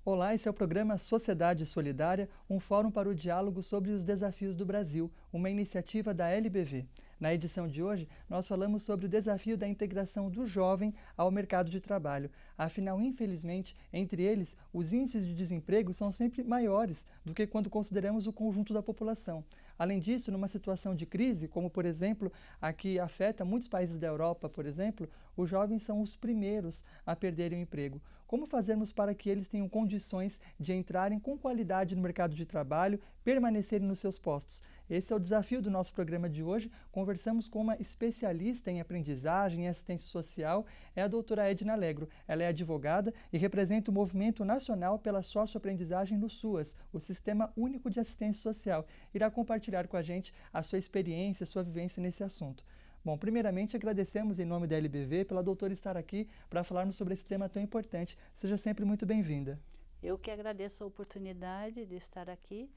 Olá, esse é o programa Sociedade Solidária, um fórum para o diálogo sobre os desafios do Brasil, uma iniciativa da LBV. Na edição de hoje, nós falamos sobre o desafio da integração do jovem ao mercado de trabalho. Afinal, infelizmente, entre eles, os índices de desemprego são sempre maiores do que quando consideramos o conjunto da população. Além disso, numa situação de crise, como por exemplo a que afeta muitos países da Europa, por exemplo, os jovens são os primeiros a perderem o emprego. Como fazermos para que eles tenham condições de entrarem com qualidade no mercado de trabalho, permanecerem nos seus postos? Esse é o desafio do nosso programa de hoje. Conversamos com uma especialista em aprendizagem e assistência social, é a doutora Edna Alegro. Ela é advogada e representa o Movimento Nacional pela Socioaprendizagem no SUAS, o Sistema Único de Assistência Social. Irá compartilhar com a gente a sua experiência, a sua vivência nesse assunto. Bom, primeiramente agradecemos em nome da LBV pela doutora estar aqui para falarmos sobre esse tema tão importante. Seja sempre muito bem-vinda. Eu que agradeço a oportunidade de estar aqui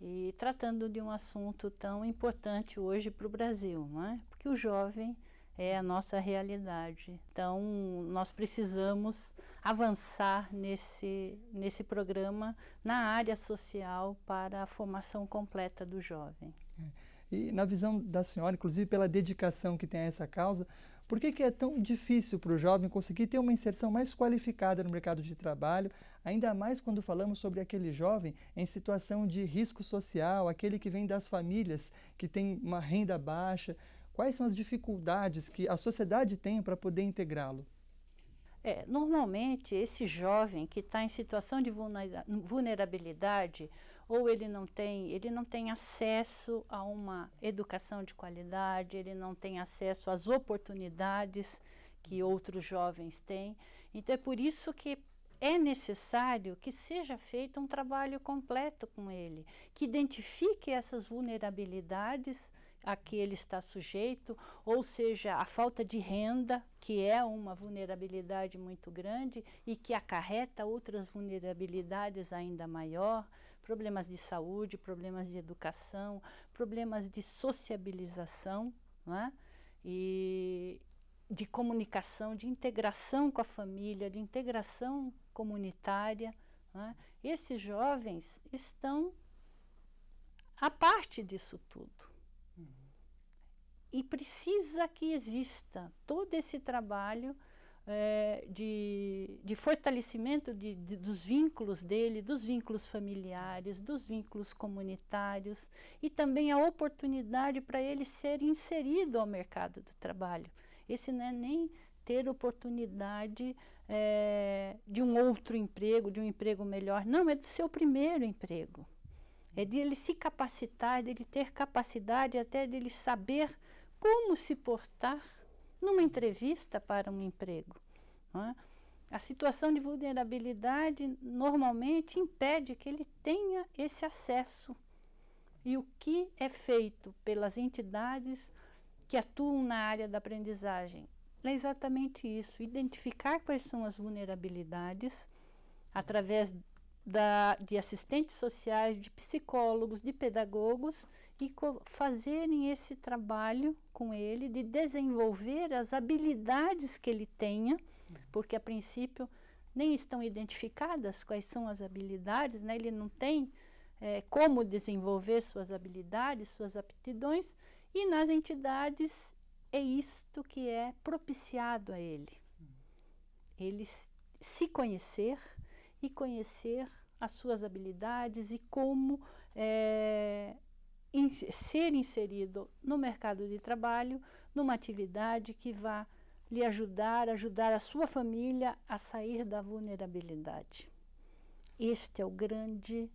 e tratando de um assunto tão importante hoje para o Brasil, não é? Porque o jovem é a nossa realidade. Então, nós precisamos avançar nesse programa na área social para a formação completa do jovem. E na visão da senhora, inclusive pela dedicação que tem a essa causa, por que é tão difícil para o jovem conseguir ter uma inserção mais qualificada no mercado de trabalho, ainda mais quando falamos sobre aquele jovem em situação de risco social, aquele que vem das famílias que tem uma renda baixa? Quais são as dificuldades que a sociedade tem para poder integrá-lo? Normalmente esse jovem que está em situação de vulnerabilidade, ou ele não tem acesso a uma educação de qualidade, ele não tem acesso às oportunidades que outros jovens têm. Então é por isso que é necessário que seja feito um trabalho completo com ele, que identifique essas vulnerabilidades a que ele está sujeito, ou seja, a falta de renda, que é uma vulnerabilidade muito grande e que acarreta outras vulnerabilidades ainda maior, problemas de saúde, problemas de educação, problemas de sociabilização, não é? E de comunicação, de integração com a família, de integração comunitária, né? Esses jovens estão à parte disso tudo. E precisa que exista todo esse trabalho de fortalecimento dos vínculos dele, dos vínculos familiares, dos vínculos comunitários e também a oportunidade para ele ser inserido ao mercado do trabalho. Esse não é nem ter oportunidade de um outro emprego, de um emprego melhor. Não, é do seu primeiro emprego. É de ele se capacitar, de ele ter capacidade até de ele saber como se portar numa entrevista para um emprego. Não é? A situação de vulnerabilidade normalmente impede que ele tenha esse acesso. E o que é feito pelas entidades que atuam na área da aprendizagem é exatamente isso: identificar quais são as vulnerabilidades através de assistentes sociais, de psicólogos, de pedagogos, e fazerem esse trabalho com ele de desenvolver as habilidades que ele tenha, porque a princípio nem estão identificadas quais são as habilidades, né? Ele não tem como desenvolver suas habilidades, suas aptidões, e nas entidades é isto que é propiciado a ele. Ele se conhecer e conhecer as suas habilidades e como ser inserido no mercado de trabalho, numa atividade que vá lhe ajudar a sua família a sair da vulnerabilidade. Este é o grande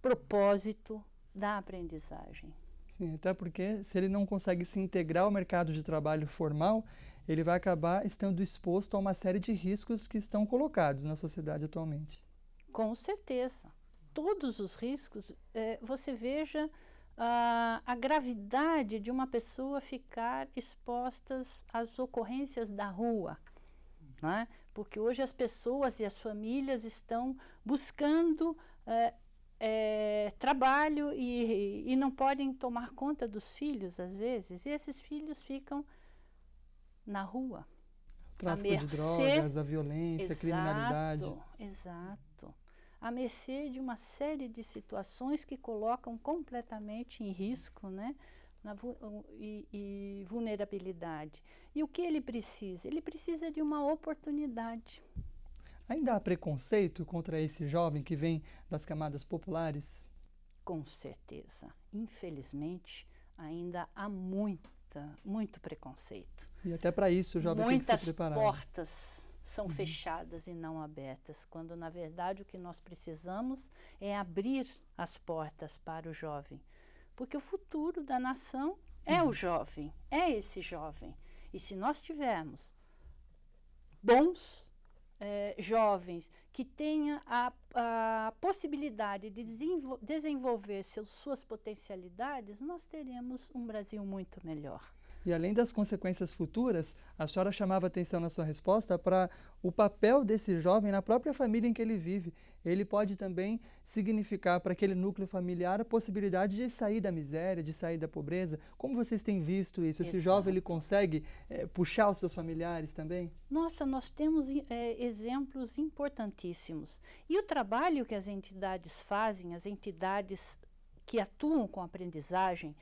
propósito da aprendizagem. Sim, até porque se ele não consegue se integrar ao mercado de trabalho formal, ele vai acabar estando exposto a uma série de riscos que estão colocados na sociedade atualmente. Com certeza. Todos os riscos, você veja a gravidade de uma pessoa ficar exposta às ocorrências da rua. Né? Porque hoje as pessoas e as famílias estão buscando trabalho e não podem tomar conta dos filhos, às vezes, e esses filhos ficam na rua. O tráfico de drogas, a violência, a criminalidade. Exato. à mercê de uma série de situações que colocam completamente em risco, né, e vulnerabilidade. E o que ele precisa? Ele precisa de uma oportunidade. Ainda há preconceito contra esse jovem que vem das camadas populares? Com certeza. Infelizmente, ainda há muito preconceito. E até para isso o jovem tem que se preparar. Muitas portas são fechadas e não abertas, quando na verdade o que nós precisamos é abrir as portas para o jovem. Porque o futuro da nação é o jovem, é esse jovem. E se nós tivermos bons jovens que tenham a possibilidade de desenvolver suas potencialidades, nós teremos um Brasil muito melhor. E além das consequências futuras, a senhora chamava atenção na sua resposta para o papel desse jovem na própria família em que ele vive. Ele pode também significar para aquele núcleo familiar a possibilidade de sair da miséria, de sair da pobreza. Como vocês têm visto isso? Esse jovem ele consegue puxar os seus familiares também? Nossa, nós temos exemplos importantíssimos. E o trabalho que as entidades fazem, as entidades que atuam com aprendizagem,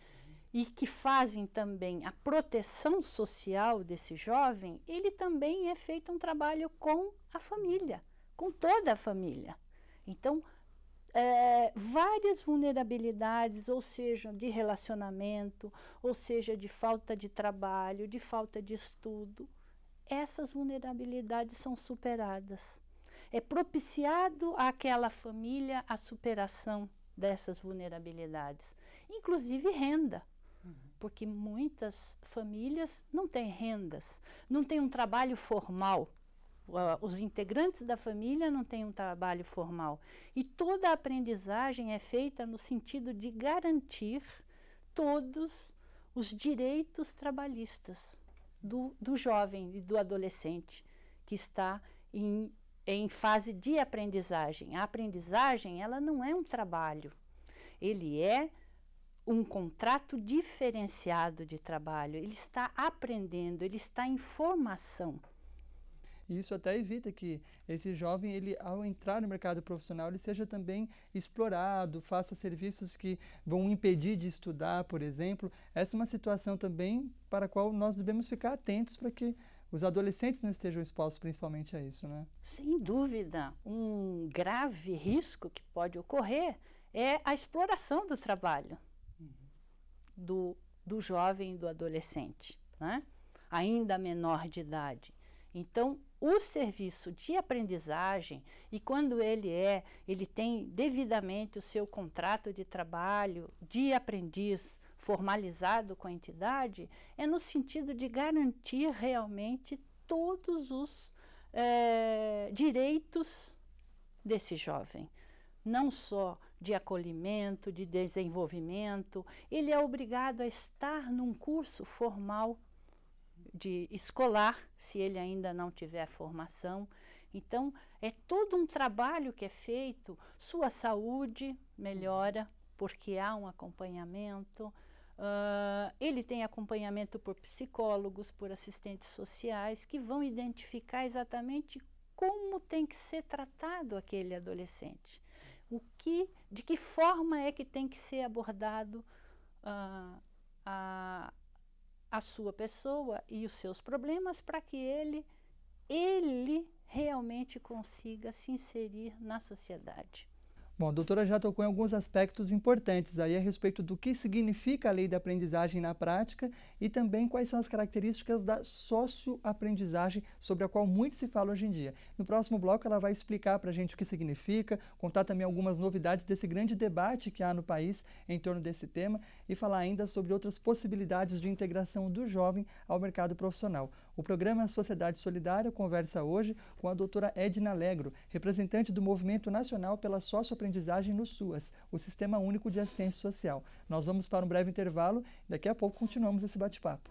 e que fazem também a proteção social desse jovem, ele também é feito um trabalho com a família, com toda a família. Então, várias vulnerabilidades, ou seja, de relacionamento, ou seja, de falta de trabalho, de falta de estudo, essas vulnerabilidades são superadas. É propiciado àquela família a superação dessas vulnerabilidades, inclusive renda. Porque muitas famílias não têm rendas, não têm um trabalho formal. Os integrantes da família não têm um trabalho formal. E toda a aprendizagem é feita no sentido de garantir todos os direitos trabalhistas do jovem e do adolescente que está em fase de aprendizagem. A aprendizagem, ela não é um trabalho, ele é um contrato diferenciado de trabalho. Ele está aprendendo, ele está em formação. Isso até evita que esse jovem, ele, ao entrar no mercado profissional, ele seja também explorado, faça serviços que vão impedir de estudar, por exemplo. Essa é uma situação também para a qual nós devemos ficar atentos para que os adolescentes não estejam expostos principalmente a isso, né? Sem dúvida, um grave risco que pode ocorrer é a exploração do trabalho. Do jovem e do adolescente, né? Ainda menor de idade. Então, o serviço de aprendizagem, e quando ele tem devidamente o seu contrato de trabalho de aprendiz formalizado com a entidade, é no sentido de garantir realmente todos os direitos desse jovem. Não só de acolhimento, de desenvolvimento, ele é obrigado a estar num curso formal de escolar, se ele ainda não tiver formação. Então, é todo um trabalho que é feito, sua saúde melhora, porque há um acompanhamento, ele tem acompanhamento por psicólogos, por assistentes sociais, que vão identificar exatamente como tem que ser tratado aquele adolescente. De que forma é que tem que ser abordado a sua pessoa e os seus problemas para que ele realmente consiga se inserir na sociedade. Bom, a doutora já tocou em alguns aspectos importantes aí a respeito do que significa a lei da aprendizagem na prática e também quais são as características da socioaprendizagem, sobre a qual muito se fala hoje em dia. No próximo bloco ela vai explicar para a gente o que significa, contar também algumas novidades desse grande debate que há no país em torno desse tema e falar ainda sobre outras possibilidades de integração do jovem ao mercado profissional. O programa Sociedade Solidária conversa hoje com a doutora Edna Alegro, representante do Movimento Nacional pela Socioaprendizagem no SUAS, o Sistema Único de Assistência Social. Nós vamos para um breve intervalo e daqui a pouco continuamos esse bate-papo.